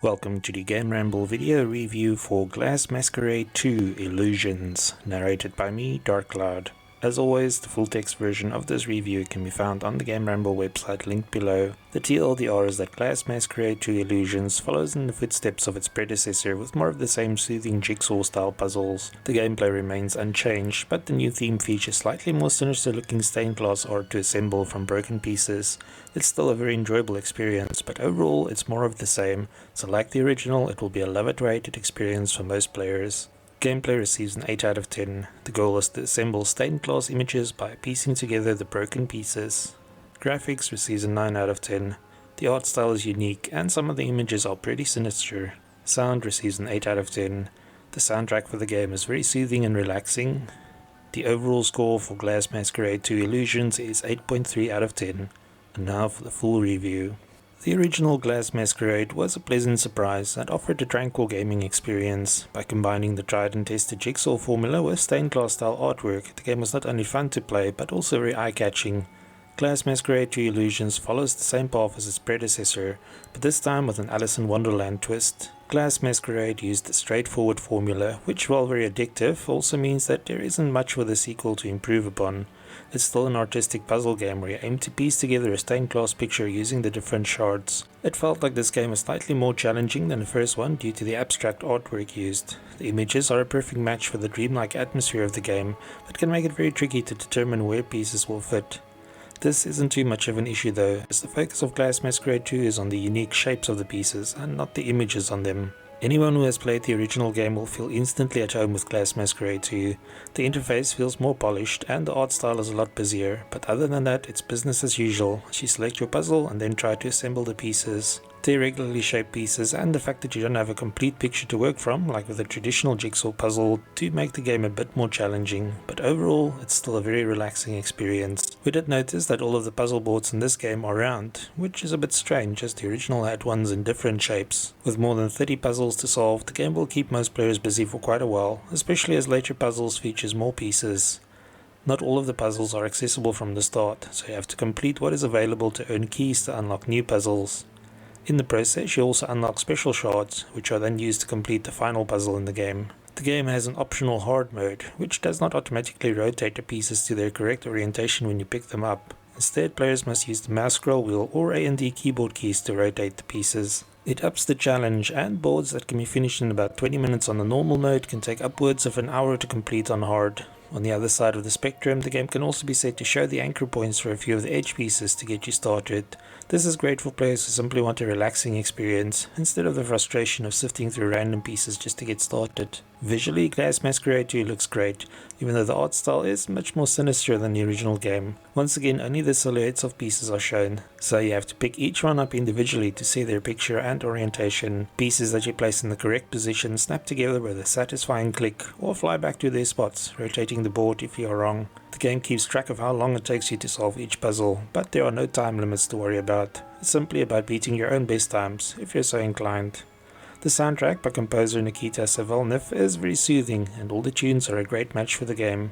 Welcome to the GameRamble video review for Masquerade 2 Illusions, narrated by me, Dark Cloud. As always, the full text version of this review can be found on the GameRamble website linked below. The TLDR is that Masquerade 2 Illusions follows in the footsteps of its predecessor with more of the same soothing jigsaw-style puzzles. The gameplay remains unchanged, but the new theme features slightly more sinister-looking stained glass art to assemble from broken pieces. It's still a very enjoyable experience, but overall it's more of the same, so like the original, it will be a love-it-or-hate-it experience for most players. Gameplay receives an 8 out of 10. The goal is to assemble stained glass images by piecing together the broken pieces. Graphics receives a 9 out of 10. The art style is unique and some of the images are pretty sinister. Sound receives an 8 out of 10. The soundtrack for the game is very soothing and relaxing. The overall score for Masquerade 2 Illusions is 8.3 out of 10. And now for the full review. The original Masquerade was a pleasant surprise and offered a tranquil gaming experience. By combining the tried and tested jigsaw formula with stained glass style artwork, the game was not only fun to play but also very eye-catching. Masquerade 2 Illusions follows the same path as its predecessor, but this time with an Alice in Wonderland twist. Masquerade used a straightforward formula, which while very addictive, also means that there isn't much for the sequel to improve upon. It's still an artistic puzzle game where you aim to piece together a stained glass picture using the different shards. It felt like this game was slightly more challenging than the first one due to the abstract artwork used. The images are a perfect match for the dreamlike atmosphere of the game, but can make it very tricky to determine where pieces will fit. This isn't too much of an issue though, as the focus of Masquerade 2 is on the unique shapes of the pieces and not the images on them. Anyone who has played the original game will feel instantly at home with Masquerade 2. The interface feels more polished and the art style is a lot busier, but other than that it's business as usual. You select your puzzle and then try to assemble the pieces. The irregularly shaped pieces and the fact that you don't have a complete picture to work from, like with a traditional jigsaw puzzle, do make the game a bit more challenging, but overall it's still a very relaxing experience. We did notice that all of the puzzle boards in this game are round, which is a bit strange as the original had ones in different shapes. With more than 30 puzzles to solve, the game will keep most players busy for quite a while, especially as later puzzles features more pieces. Not all of the puzzles are accessible from the start, so you have to complete what is available to earn keys to unlock new puzzles. In the process, you also unlock special shards, which are then used to complete the final puzzle in the game. The game has an optional hard mode, which does not automatically rotate the pieces to their correct orientation when you pick them up. Instead, players must use the mouse scroll wheel or A and D keyboard keys to rotate the pieces. It ups the challenge, and boards that can be finished in about 20 minutes on the normal mode can take upwards of an hour to complete on hard. On the other side of the spectrum, the game can also be set to show the anchor points for a few of the edge pieces to get you started. This is great for players who simply want a relaxing experience, instead of the frustration of sifting through random pieces just to get started. Visually, Masquerade 2 looks great, even though the art style is much more sinister than the original game. Once again, only the silhouettes of pieces are shown, so you have to pick each one up individually to see their picture and orientation. Pieces that you place in the correct position snap together with a satisfying click, or fly back to their spots, rotating the board if you are wrong. The game keeps track of how long it takes you to solve each puzzle, but there are no time limits to worry about. It's simply about beating your own best times, if you're so inclined. The soundtrack by composer Nikita Savelnev is very soothing, and all the tunes are a great match for the game.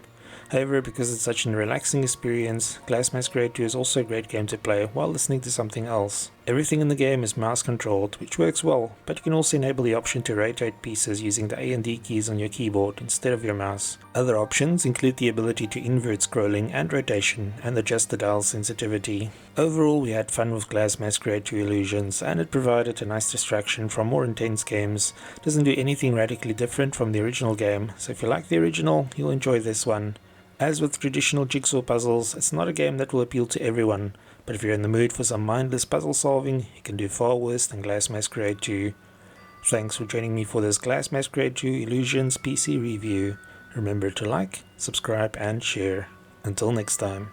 However, because it's such a relaxing experience, Masquerade 2 is also a great game to play while listening to something else. Everything in the game is mouse controlled, which works well, but you can also enable the option to rotate pieces using the A and D keys on your keyboard instead of your mouse. Other options include the ability to invert scrolling and rotation, and adjust the dial sensitivity. Overall, we had fun with Masquerade 2 Illusions, and it provided a nice distraction from more intense games. It doesn't do anything radically different from the original game, so if you like the original, you'll enjoy this one. As with traditional jigsaw puzzles, it's not a game that will appeal to everyone, but if you're in the mood for some mindless puzzle solving, you can do far worse than Masquerade 2. Thanks for joining me for this Masquerade 2 Illusions PC review. Remember to like, subscribe and share. Until next time.